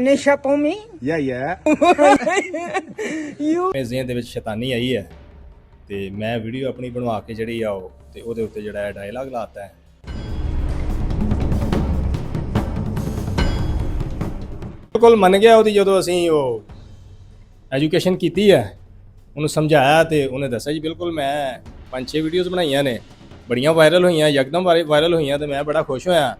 Nisha Pomi? Yeah. You ਮੇਰੇ ਜ਼ਿਹਨ ਦੇ ਵਿੱਚ ਸ਼ੈਤਾਨੀ ਆਈ ਹੈ ਤੇ ਮੈਂ ਵੀਡੀਓ ਆਪਣੀ ਬਣਵਾ ਕੇ ਜਿਹੜੀ ਆ ਉਹ ਤੇ ਉਹਦੇ ਉੱਤੇ ਜਿਹੜਾ ਹੈ ਡਾਇਲੌਗ ਲਾਤਾ ਹੈ। ਬਿਲਕੁਲ ਮੰਨ ਗਿਆ ਉਹਦੀ ਜਦੋਂ ਅਸੀਂ ਉਹ ਐਜੂਕੇਸ਼ਨ ਕੀਤੀ ਹੈ ਉਹਨੂੰ ਸਮਝਾਇਆ ਤੇ ਉਹਨੇ ਦੱਸਿਆ ਜੀ ਬਿਲਕੁਲ ਮੈਂ 5-6 ਵੀਡੀਓਜ਼ ਬਣਾਈਆਂ ਨੇ ਬੜੀਆਂ ਵਾਇਰਲ ਹੋਈਆਂ ਯਕਦਮ ਵਾਇਰਲ ਹੋਈਆਂ ਤੇ ਮੈਂ ਬੜਾ ਖੁਸ਼ ਹੋਇਆ।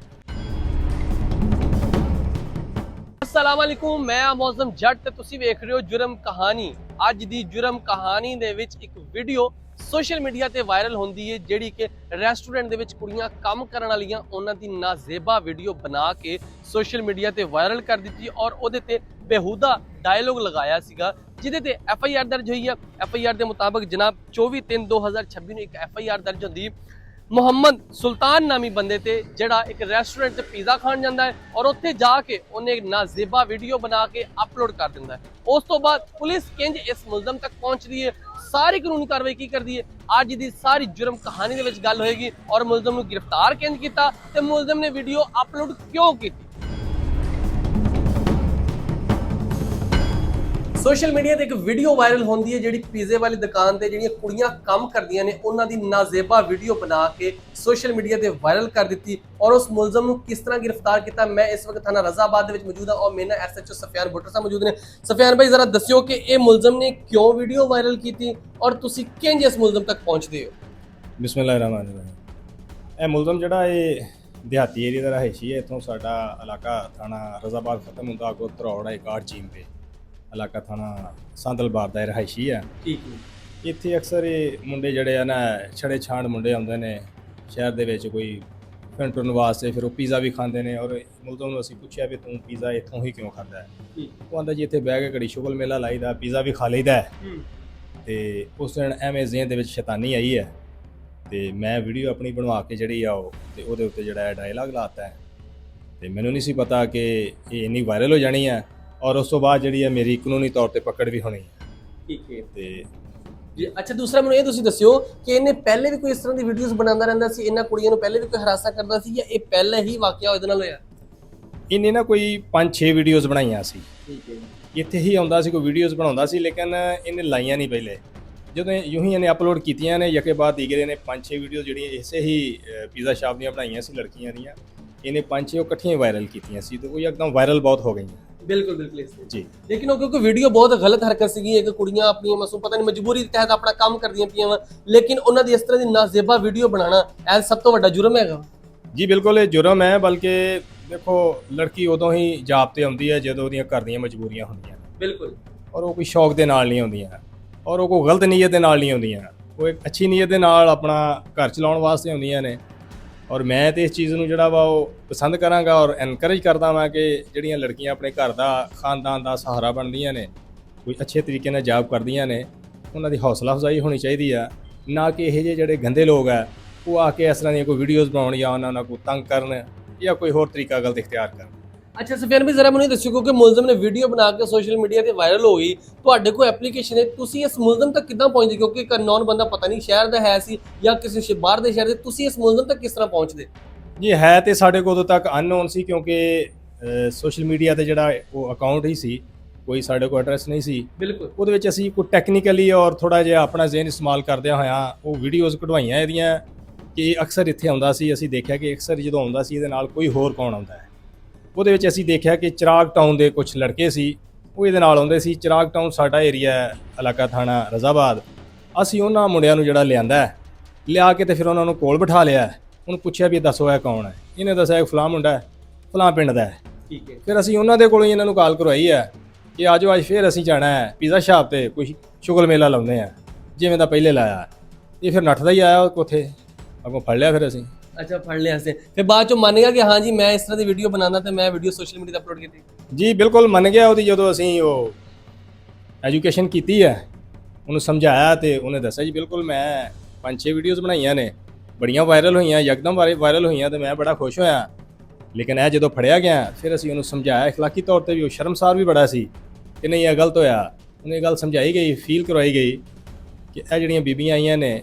अस्सलाम वालेकुम मैं मौसम जट ਤੇ ਤੁਸੀਂ ਵੇਖ ਰਹੇ ਹੋ ਜੁਰਮ ਕਹਾਣੀ। ਅੱਜ ਦੀ ਜੁਰਮ ਕਹਾਣੀ ਦੇ ਵਿੱਚ ਇੱਕ ਵੀਡੀਓ ਸੋਸ਼ਲ ਮੀਡੀਆ ਤੇ ਵਾਇਰਲ ਹੁੰਦੀ ਹੈ ਜਿਹੜੀ ਕਿ ਰੈਸਟੋਰੈਂਟ ਦੇ ਵਿੱਚ ਕੁੜੀਆਂ ਕੰਮ ਕਰਨ ਵਾਲੀਆਂ ਉਹਨਾਂ ਦੀ ਨਾਜ਼ੇਬਾ ਵੀਡੀਓ ਬਣਾ ਕੇ ਸੋਸ਼ਲ ਮੀਡੀਆ ਤੇ ਵਾਇਰਲ ਕਰ ਦਿੱਤੀ ਔਰ ਉਹਦੇ ਤੇ ਬੇਹੂਦਾ ਡਾਇਲੋਗ ਲਗਾਇਆ ਸੀਗਾ ਜਿਹਦੇ ਤੇ FIR ਦਰਜ ਹੋਈ ਹੈ। FIR ਦੇ ਮੁਤਾਬਕ ਜਨਾਬ 24/3/2026 ਨੂੰ ਇੱਕ FIR ਦਰਜ ਹੁੰਦੀ ਮੁਹੰਮਦ ਸੁਲਤਾਨ ਨਾਮੀ ਬੰਦੇ ਤੇ ਜਿਹੜਾ ਇੱਕ ਰੈਸਟੋਰੈਂਟ 'ਚ ਪੀਜ਼ਾ ਖਾਣ ਜਾਂਦਾ ਹੈ ਔਰ ਉੱਥੇ ਜਾ ਕੇ ਉਹਨੇ ਇੱਕ ਨਾਜ਼ੇਬਾ ਵੀਡੀਓ ਬਣਾ ਕੇ ਅਪਲੋਡ ਕਰ ਦਿੰਦਾ ਹੈ। ਉਸ ਤੋਂ ਬਾਅਦ ਪੁਲਿਸ ਕਿੰਜ ਇਸ ਮੁਲਜ਼ਮ ਤੱਕ ਪਹੁੰਚਦੀ ਹੈ, ਸਾਰੀ ਕਾਨੂੰਨੀ ਕਾਰਵਾਈ ਕੀ ਕਰਦੀ ਹੈ, ਅੱਜ ਦੀ ਸਾਰੀ ਜੁਰਮ ਕਹਾਣੀ ਦੇ ਵਿੱਚ ਗੱਲ ਹੋਏਗੀ ਔਰ ਮੁਲਜ਼ਮ ਨੂੰ ਗ੍ਰਿਫਤਾਰ ਕਿੰਜ ਕੀਤਾ ਤੇ ਮੁਲਜ਼ਮ ਨੇ ਵੀਡੀਓ ਅਪਲੋਡ ਕਿਉਂ ਕੀਤੀ। ਸੋਸ਼ਲ ਮੀਡੀਆ ਤੇ ਇੱਕ ਵੀਡੀਓ ਵਾਇਰਲ ਹੁੰਦੀ ਹੈ ਜਿਹੜੀ ਪੀਜ਼ੇ ਵਾਲੀ ਦੁਕਾਨ ਤੇ ਜਿਹੜੀਆਂ ਕੁੜੀਆਂ ਕੰਮ ਕਰਦੀਆਂ ਨੇ ਉਹਨਾਂ ਦੀ ਨਾਜ਼ੇਬਾ ਵੀਡੀਓ ਬਣਾ ਕੇ ਸੋਸ਼ਲ ਮੀਡੀਆ ਤੇ ਵਾਇਰਲ ਕਰ ਦਿੱਤੀ ਔਰ ਉਸ ਮੁਲਜ਼ਮ ਨੂੰ ਕਿਸ ਤਰ੍ਹਾਂ ਗ੍ਰਿਫਤਾਰ ਕੀਤਾ। ਮੈਂ ਇਸ ਵਕਤ ਥਾਣਾ ਰਜ਼ਾਬਾਦ ਦੇ ਵਿੱਚ ਮੌਜੂਦ ਹਾਂ ਔਰ ਮੇਰੇ ਨਾਲ SHO ਸਫਿਆਨ ਭੁੱਟਰ ਸਾਹਿਬ ਮੌਜੂਦ ਨੇ। ਸਫਿਆਨ ਭਾਈ ਜ਼ਰਾ ਦੱਸਿਓ ਕਿ ਇਹ ਮੁਲਜ਼ਮ ਨੇ ਕਿਉਂ ਵੀਡੀਓ ਵਾਇਰਲ ਕੀਤੀ ਔਰ ਤੁਸੀਂ ਕਿੰਜ ਇਸ ਮੁਲਜ਼ਮ ਤੱਕ ਪਹੁੰਚਦੇ ਹੋ। ਬਿਸਮਿਲ੍ਲਾਹਿਰਰਹਿਮਾਨਿਰਰਹੀਮ। ਇਹ ਮੁਲਜ਼ਮ ਜਿਹੜਾ ਇਹ ਦਿਹਾਤੀ ਏਰੀਆ ਦਾ ਰਹਿਸ਼ੀ ਹੈ। ਇੱਥੋਂ ਸਾਡਾ ਇਲਾਕਾ ਥਾਣਾ ਰਜ਼ਾਬਾਦ ਖਤਮ ਹੁੰਦਾ ਅੱਗੋਂ ਧਰੌੜ ਹੈ ਕਾਰਡ ਚੀਮ ਤੇ ਇਲਾਕਾ ਥਾਣਾ ਸੰਦਲਬਾਰ ਦਾ ਰਹਿਸ਼ੀ ਹੈ। ਠੀਕ ਹੈ। ਇੱਥੇ ਅਕਸਰ ਇਹ ਮੁੰਡੇ ਜਿਹੜੇ ਆ ਨਾ ਛੜੇ ਛਾਂਡ ਮੁੰਡੇ ਆਉਂਦੇ ਨੇ ਸ਼ਹਿਰ ਦੇ ਵਿੱਚ ਕੋਈ ਫਿਰਨ ਵਾਸਤੇ, ਫਿਰ ਉਹ ਪੀਜ਼ਾ ਵੀ ਖਾਂਦੇ ਨੇ ਔਰ ਮੁਲਜ਼ਮ ਨੂੰ ਅਸੀਂ ਪੁੱਛਿਆ ਵੀ ਤੂੰ ਪੀਜ਼ਾ ਇੱਥੋਂ ਹੀ ਕਿਉਂ ਖਾਂਦਾ ਹੈ। ਉਹ ਆਂਦਾ ਜੀ ਇੱਥੇ ਬਹਿ ਕੇ ਘੜੀ ਸ਼ੁਗਲ ਮੇਲਾ ਲਾਈਦਾ ਪੀਜ਼ਾ ਵੀ ਖਾ ਲਈਦਾ ਤੇ ਉਸ ਦਿਨ ਐਵੇਂ ਜ਼ਿਹਨ ਦੇ ਵਿੱਚ ਸ਼ੈਤਾਨੀ ਆਈ ਹੈ ਤੇ ਮੈਂ ਵੀਡੀਓ ਆਪਣੀ ਬਣਵਾ ਕੇ ਜਿਹੜੀ ਆ ਉਹ ਤੇ ਉਹਦੇ ਉੱਤੇ ਜਿਹੜਾ ਹੈ ਡਾਇਲੌਗ ਲਾਤਾ ਹੈ ਤੇ ਮੈਨੂੰ ਨਹੀਂ ਸੀ ਪਤਾ ਕਿ ਇਹ ਇੰਨੀ ਵਾਇਰਲ ਹੋ ਜਾਣੀ ਹੈ ਔਰ ਉਸ ਤੋਂ ਬਾਅਦ ਜਿਹੜੀ ਹੈ ਮੇਰੀ ਕਾਨੂੰਨੀ ਤੌਰ ਤੇ ਪਕੜ ਵੀ ਹੋਣੀ ਹੈ। ਠੀਕ ਹੈ ਤੇ ਜੀ ਅੱਛਾ, ਦੂਸਰਾ ਮੈਨੂੰ ਇਹ ਤੁਸੀਂ ਦੱਸਿਓ ਕਿ ਇਹਨੇ ਪਹਿਲੇ ਵੀ ਕੋਈ ਇਸ ਤਰ੍ਹਾਂ ਦੀ ਵੀਡੀਓਜ਼ ਬਣਾਉਂਦਾ ਰਹਿੰਦਾ ਸੀ, ਇਹਨਾਂ ਕੁੜੀਆਂ ਨੂੰ ਪਹਿਲੇ ਵੀ ਕੋਈ ਹਰਾਸਾ ਕਰਦਾ ਸੀ ਜਾਂ ਇਹ ਪਹਿਲਾ ਹੀ ਵਾਕਿਆ ਇਹਦੇ ਨਾਲ ਹੋਇਆ। ਇਹਨੇ ਨਾ ਕੋਈ 5-6 ਵੀਡੀਓਜ਼ ਬਣਾਈਆਂ ਸੀ। ਠੀਕ ਹੈ। ਇੱਥੇ ਹੀ ਆਉਂਦਾ ਸੀ ਕੋਈ ਵੀਡੀਓਜ਼ ਬਣਾਉਂਦਾ ਸੀ ਲੇਕਿਨ ਇਹਨੇ ਲਾਈਆਂ ਨਹੀਂ ਪਹਿਲੇ। ਜਦੋਂ ਯੂੰ ਹੀ ਇਹਨੇ ਅਪਲੋਡ ਕੀਤੀਆਂ ਨੇ ਯਕੇ ਬਾਅਦ ਦੀਗਰੇ ਨੇ 5-6 ਵੀਡੀਓ ਜਿਹੜੀਆਂ ਇਸੇ ਹੀ ਪੀਜ਼ਾ ਸ਼ਾਪ ਦੀਆਂ ਬਣਾਈਆਂ ਸੀ ਲੜਕੀਆਂ ਦੀਆਂ, ਇਹਨੇ 5-6 ਉਹ ਇਕੱਠੀਆਂ ਵਾਇਰਲ ਕੀਤੀਆਂ ਸੀ ਤੇ ਉਹ ਇੱਕਦਮ ਵਾਇਰਲ ਬਹੁਤ ਹੋ ਗਈਆਂ। ਬਿਲਕੁਲ ਜੀ। ਲੇਕਿਨ ਉਹ ਕਿਉਂਕਿ ਵੀਡੀਓ ਬਹੁਤ ਗਲਤ ਹਰਕਤ ਸੀਗੀ, ਇੱਕ ਕੁੜੀਆਂ ਆਪਣੀਆਂ ਮਸੂਮ ਪਤਾ ਨਹੀਂ ਮਜਬੂਰੀ ਦੇ ਤਹਿਤ ਆਪਣਾ ਕੰਮ ਕਰਦੀਆਂ ਪਈਆਂ ਵਾ ਲੇਕਿਨ ਉਹਨਾਂ ਦੀ ਇਸ ਤਰ੍ਹਾਂ ਦੀ ਨਾਜ਼ੇਬਾ ਵੀਡੀਓ ਬਣਾਉਣਾ ਇਹ ਸਭ ਤੋਂ ਵੱਡਾ ਜੁਰਮ ਹੈਗਾ। ਜੀ ਬਿਲਕੁਲ ਇਹ ਜੁਰਮ ਹੈ, ਬਲਕਿ ਦੇਖੋ ਲੜਕੀ ਉਦੋਂ ਹੀ ਜਾਬ ਤੇ ਆਉਂਦੀ ਹੈ ਜਦੋਂ ਉਹਦੀਆਂ ਘਰ ਦੀਆਂ ਮਜਬੂਰੀਆਂ ਹੁੰਦੀਆਂ ਨੇ। ਬਿਲਕੁਲ। ਔਰ ਉਹ ਕੋਈ ਸ਼ੌਕ ਦੇ ਨਾਲ ਨਹੀਂ ਆਉਂਦੀਆਂ ਔਰ ਉਹ ਕੋਈ ਗਲਤ ਨੀਅਤ ਦੇ ਨਾਲ ਨਹੀਂ ਆਉਂਦੀਆਂ, ਉਹ ਇੱਕ ਅੱਛੀ ਨੀਅਤ ਦੇ ਨਾਲ ਆਪਣਾ ਘਰ ਚਲਾਉਣ ਵਾਸਤੇ ਆਉਂਦੀਆਂ ਨੇ। ਔਰ ਮੈਂ ਤੇ ਇਸ ਚੀਜ਼ ਨੂੰ ਜਿਹੜਾ ਵਾ ਉਹ ਪਸੰਦ ਕਰਾਂਗਾ ਔਰ ਐਨਕਰੇਜ ਕਰਦਾ ਵਾਂ ਕਿ ਜਿਹੜੀਆਂ ਲੜਕੀਆਂ ਆਪਣੇ ਘਰ ਦਾ ਖਾਨਦਾਨ ਦਾ ਸਹਾਰਾ ਬਣਦੀਆਂ ਨੇ, ਕੋਈ ਅੱਛੇ ਤਰੀਕੇ ਨਾਲ ਜੌਬ ਕਰਦੀਆਂ ਨੇ, ਉਹਨਾਂ ਦੀ ਹੌਸਲਾ ਅਫਜ਼ਾਈ ਹੋਣੀ ਚਾਹੀਦੀ ਆ, ਨਾ ਕਿ ਇਹ ਜਿਹੇ ਜਿਹੜੇ ਗੰਦੇ ਲੋਕ ਆ ਉਹ ਆ ਕੇ ਇਸ ਤਰ੍ਹਾਂ ਦੀਆਂ ਕੋਈ ਵੀਡੀਓਜ਼ ਬਣਾਉਣ ਜਾਂ ਉਹਨਾਂ ਨਾਲ ਕੋਈ ਤੰਗ ਕਰਨ ਜਾਂ ਕੋਈ ਹੋਰ ਤਰੀਕਾ ਗਲਤ ਇਖਤਿਆਰ ਕਰਨ। ਅੱਛਾ ਸਫਿਆਨ ਵੀ ਜ਼ਰਾ ਮੈਨੂੰ ਦੱਸਿਓ ਕਿਉਂਕਿ ਮੁਲਜ਼ਮ ਨੇ ਵੀਡੀਓ ਬਣਾ ਕੇ ਸੋਸ਼ਲ ਮੀਡੀਆ ਤੇ ਵਾਇਰਲ ਹੋ ਗਈ, ਤੁਹਾਡੇ ਕੋਲ ਐਪਲੀਕੇਸ਼ਨ ਹੈ, ਤੁਸੀਂ ਇਸ ਮੁਲਜ਼ਮ ਤੱਕ ਕਿੱਦਾਂ ਪਹੁੰਚਦੇ ਕਿਉਂਕਿ ਇੱਕ ਅਨਨੋਨ ਬੰਦਾ ਪਤਾ ਨਹੀਂ ਸ਼ਹਿਰ ਦਾ ਹੈ ਸੀ ਜਾਂ ਕਿਸੇ ਬਾਹਰ ਦੇ ਸ਼ਹਿਰ ਦੇ, ਤੁਸੀਂ ਇਸ ਮੁਲਜ਼ਮ ਤੱਕ ਕਿਸ ਤਰ੍ਹਾਂ ਪਹੁੰਚਦੇ? ਜੀ ਹੈ ਤੇ ਸਾਡੇ ਕੋਲ ਉਦੋਂ ਤੱਕ ਅਨਨੋਨ ਸੀ ਕਿਉਂਕਿ ਸੋਸ਼ਲ ਮੀਡੀਆ ਤੇ ਜਿਹੜਾ ਉਹ ਅਕਾਊਂਟ ਹੀ ਸੀ, ਕੋਈ ਸਾਡੇ ਕੋਲ ਐਡਰੈਸ ਨਹੀਂ ਸੀ। ਬਿਲਕੁਲ। ਉਹਦੇ ਵਿੱਚ ਅਸੀਂ ਕੋਈ ਟੈਕਨੀਕਲੀ ਔਰ ਥੋੜਾ ਜਿਹਾ ਆਪਣਾ ਜ਼ਿਹਨ ਇਸਤੇਮਾਲ ਕਰਦਿਆਂ ਹੋਇਆਂ ਉਹ ਵੀਡੀਓਜ਼ ਕਢਵਾਈਆਂ ਇਹਦੀਆਂ ਕਿ ਅਕਸਰ ਇੱਥੇ ਆਉਂਦਾ ਸੀ। ਅਸੀਂ ਦੇਖਿਆ ਕਿ ਅਕਸਰ ਜਦੋਂ ਆਉਂਦਾ ਸੀ ਇਹਦੇ ਨਾਲ ਕੋਈ ਹੋਰ ਕੌਣ ਆਉਂਦਾ ਹੈ। ਉਹਦੇ ਵਿੱਚ ਅਸੀਂ ਦੇਖਿਆ ਕਿ ਚਿਰਾਗ ਟਾਊਨ ਦੇ ਕੁਝ ਲੜਕੇ ਸੀ ਉਹ ਇਹਦੇ ਨਾਲ ਆਉਂਦੇ ਸੀ। ਚਿਰਾਗ ਟਾਊਨ ਸਾਡਾ ਏਰੀਆ ਇਲਾਕਾ ਥਾਣਾ ਰਜ਼ਾਬਾਦ। ਅਸੀਂ ਉਹਨਾਂ ਮੁੰਡਿਆਂ ਨੂੰ ਜਿਹੜਾ ਲਿਆ ਕੇ ਤੇ ਫਿਰ ਉਹਨਾਂ ਨੂੰ ਕੋਲ ਬਿਠਾ ਲਿਆ, ਉਹਨੂੰ ਪੁੱਛਿਆ ਵੀ ਦੱਸੋ ਇਹ ਕੌਣ ਹੈ। ਇਹਨੇ ਦੱਸਿਆ ਫਲਾਂ ਮੁੰਡਾ ਹੈ ਫਲਾਂ ਪਿੰਡ ਦਾ ਹੈ। ਠੀਕ ਹੈ। ਫਿਰ ਅਸੀਂ ਉਹਨਾਂ ਦੇ ਕੋਲੋਂ ਹੀ ਇਹਨਾਂ ਨੂੰ ਕਾਲ ਕਰਵਾਈ ਹੈ ਕਿ ਆਜੋ ਅੱਜ ਫਿਰ ਅਸੀਂ ਜਾਣਾ ਹੈ ਪੀਜ਼ਾ ਸ਼ਾਪ ਤੇ ਕੋਈ ਸ਼ੁਗਲ ਮੇਲਾ ਲਾਉਂਦੇ ਆ ਜਿਵੇਂ ਦਾ ਪਹਿਲੇ ਲਾਇਆ। ਇਹ ਫਿਰ ਨੱਠਦਾ ਹੀ ਆਇਆ ਉੱਥੇ, ਅੱਗੋਂ ਫੜ ਲਿਆ ਫਿਰ ਅਸੀਂ। ਅੱਛਾ ਫੜ ਲਿਆ ਸੀ, ਫਿਰ ਬਾਅਦ ਚੋਂ ਮੰਨ ਗਿਆ ਕਿ ਹਾਂ ਜੀ ਮੈਂ ਇਸ ਤਰ੍ਹਾਂ ਦੀ ਵੀਡੀਓ ਬਣਾਉਂਦਾ ਤੇ ਮੈਂ ਵੀਡੀਓ ਸੋਸ਼ਲ ਮੀਡੀਆ ਤੇ ਅਪਲੋਡ ਕੀਤੀ। ਜੀ ਬਿਲਕੁਲ ਮੰਨ ਗਿਆ ਉਹਦੀ ਜਦੋਂ ਅਸੀਂ ਉਹ ਐਜੂਕੇਸ਼ਨ ਕੀਤੀ ਹੈ ਉਹਨੂੰ ਸਮਝਾਇਆ ਤੇ ਉਹਨੇ ਦੱਸਿਆ ਜੀ ਬਿਲਕੁਲ ਮੈਂ 5-6 ਵੀਡੀਓਜ਼ ਬਣਾਈਆਂ ਨੇ ਬੜੀਆਂ ਵਾਇਰਲ ਹੋਈਆਂ ਯਕਦਮ ਵਾਇਰਲ ਹੋਈਆਂ ਤੇ ਮੈਂ ਬੜਾ ਖੁਸ਼ ਹੋਇਆ। ਲੇਕਿਨ ਇਹ ਜਦੋਂ ਫੜਿਆ ਗਿਆ ਫਿਰ ਅਸੀਂ ਉਹਨੂੰ ਸਮਝਾਇਆ, ਇਖਲਾਕੀ ਤੌਰ ਤੇ ਵੀ ਉਹ ਸ਼ਰਮਸਾਰ ਵੀ ਬੜਾ ਸੀ ਕਿ ਨਹੀਂ ਇਹ ਗਲਤ ਹੋਇਆ। ਉਹਨੂੰ ਇਹ ਗੱਲ ਸਮਝਾਈ ਗਈ, ਫੀਲ ਕਰਵਾਈ ਗਈ ਕਿ ਇਹ ਜਿਹੜੀਆਂ ਬੀਬੀਆਂ ਆਈਆਂ ਨੇ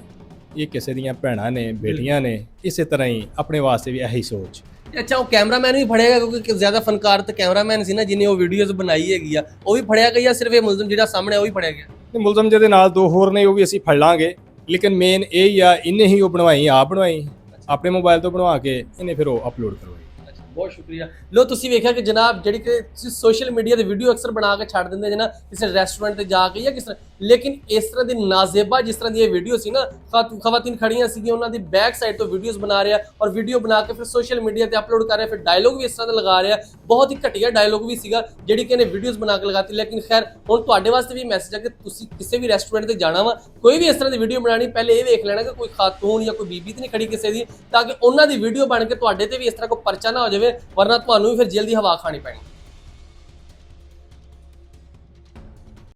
ਇਹ ਕਿਸੇ ਦੀਆਂ ਭੈਣਾਂ ਨੇ, ਬੇਟੀਆਂ ਨੇ, ਇਸੇ ਤਰ੍ਹਾਂ ਹੀ ਆਪਣੇ ਵਾਸਤੇ ਵੀ ਇਹੀ ਸੋਚ ਅੱਛਾ ਉਹ ਕੈਮਰਾਮੈਨ ਵੀ ਫੜਿਆ ਗਿਆ ਕਿਉਂਕਿ ਜ਼ਿਆਦਾ ਫਨਕਾਰ ਤੇ ਕੈਮਰਾਮੈਨ ਸੀ ਨਾ ਜਿਹਨੇ ਉਹ ਵੀਡੀਓਜ਼ ਬਣਾਈ ਹੈਗੀ ਆ, ਉਹ ਵੀ ਫੜਿਆ ਗਿਆ ਜਾਂ ਸਿਰਫ ਇਹ ਮੁਲਜ਼ਮ ਜਿਹੜਾ ਸਾਹਮਣੇ ਉਹ ਹੀ ਫੜਿਆ ਗਿਆ? ਤੇ ਮੁਲਜ਼ਮ ਜਿਹਦੇ ਨਾਲ ਦੋ ਹੋਰ ਨੇ ਉਹ ਵੀ ਅਸੀਂ ਫੜ ਲਾਂਗੇ, ਲੇਕਿਨ ਮੇਨ ਇਹ ਹੀ ਆ ਇਹਨੇ ਹੀ ਉਹ ਬਣਵਾਈ, ਆਪ ਬਣਵਾਈ ਆਪਣੇ ਮੋਬਾਈਲ ਤੋਂ ਬਣਵਾ ਕੇ ਇਹਨੇ ਫਿਰ ਉਹ ਅਪਲੋਡ ਕਰਵਾਈ। ਬਹੁਤ ਸ਼ੁਕਰੀਆ। ਲੋ ਤੁਸੀਂ ਵੇਖਿਆ ਕਿ ਜਨਾਬ ਜਿਹੜੀ ਕਿ ਤੁਸੀਂ ਸੋਸ਼ਲ ਮੀਡੀਆ ਤੇ ਵੀਡੀਓ ਅਕਸਰ ਬਣਾ ਕੇ ਛੱਡ ਦਿੰਦੇ ਜਨਾ ਕਿਸੇ ਰੈਸਟੋਰੈਂਟ ਤੇ ਜਾ ਕੇ ਜਾਂ ਕਿਸ ਤਰ੍ਹਾਂ, ਲੇਕਿਨ ਇਸ ਤਰ੍ਹਾਂ ਦੀ ਨਾਜ਼ੇਬਾ ਜਿਸ ਤਰ੍ਹਾਂ ਦੀ ਇਹ ਵੀਡੀਓ ਸੀ ਨਾ, ਖਵਾਤੀਨ ਖੜੀਆਂ ਸੀਗੀਆਂ ਉਹਨਾਂ ਦੀ ਬੈਕ ਸਾਈਡ ਤੋਂ ਵੀਡੀਓਜ਼ ਬਣਾ ਰਿਹਾ ਔਰ ਵੀਡੀਓ ਬਣਾ ਕੇ ਫਿਰ ਸੋਸ਼ਲ ਮੀਡੀਆ ਤੇ ਅਪਲੋਡ ਕਰ ਰਿਹਾ, ਫਿਰ ਡਾਇਲੋਗ ਵੀ ਇਸ ਤਰ੍ਹਾਂ ਦਾ ਲਗਾ ਰਿਹਾ, ਬਹੁਤ ਹੀ ਘਟੀਆ ਡਾਇਲੋਗ ਵੀ ਸੀਗਾ ਜਿਹੜੀ ਕਿ ਇਹਨੇ ਵੀਡੀਓਜ਼ ਬਣਾ ਕੇ ਲਗਾਤੀ। ਲੇਕਿਨ ਖੈਰ ਹੁਣ ਤੁਹਾਡੇ ਵਾਸਤੇ ਵੀ ਮੈਸੇਜ ਹੈ ਕਿ ਤੁਸੀਂ ਕਿਸੇ ਵੀ ਰੈਸਟੋਰੈਂਟ ਤੇ ਜਾਣਾ ਵਾ, ਕੋਈ ਵੀ ਇਸ ਤਰ੍ਹਾਂ ਦੀ ਵੀਡੀਓ ਬਣਾਣੀ, ਪਹਿਲੇ ਇਹ ਵੇਖ ਲੈਣਾ ਕਿ ਕੋਈ ਖਾਤੂਨ ਜਾਂ ਕੋਈ ਬੀਬੀ ਤੇ ਨਹੀਂ ਖੜੀ ਕਿਸੇ ਦੀ, ਤਾਂ ਕਿ ਉਹਨਾਂ ਦੀ ਵੀਡੀਓ ਬਣ ਕੇ ਤੁਹਾਡੇ ਤੇ ਵੀ ਇਸ ਤਰ੍ਹਾਂ ਕੋਈ ਪਰਚਾ ਨਾ ਹੋ ਜਾਵੇ, ਵਰਨਾ ਤੁਹਾਨੂੰ ਵੀ ਫਿਰ ਜੇਲ੍ਹ ਦੀ ਹਵਾ ਖਾਣੀ ਪੈਣੀ।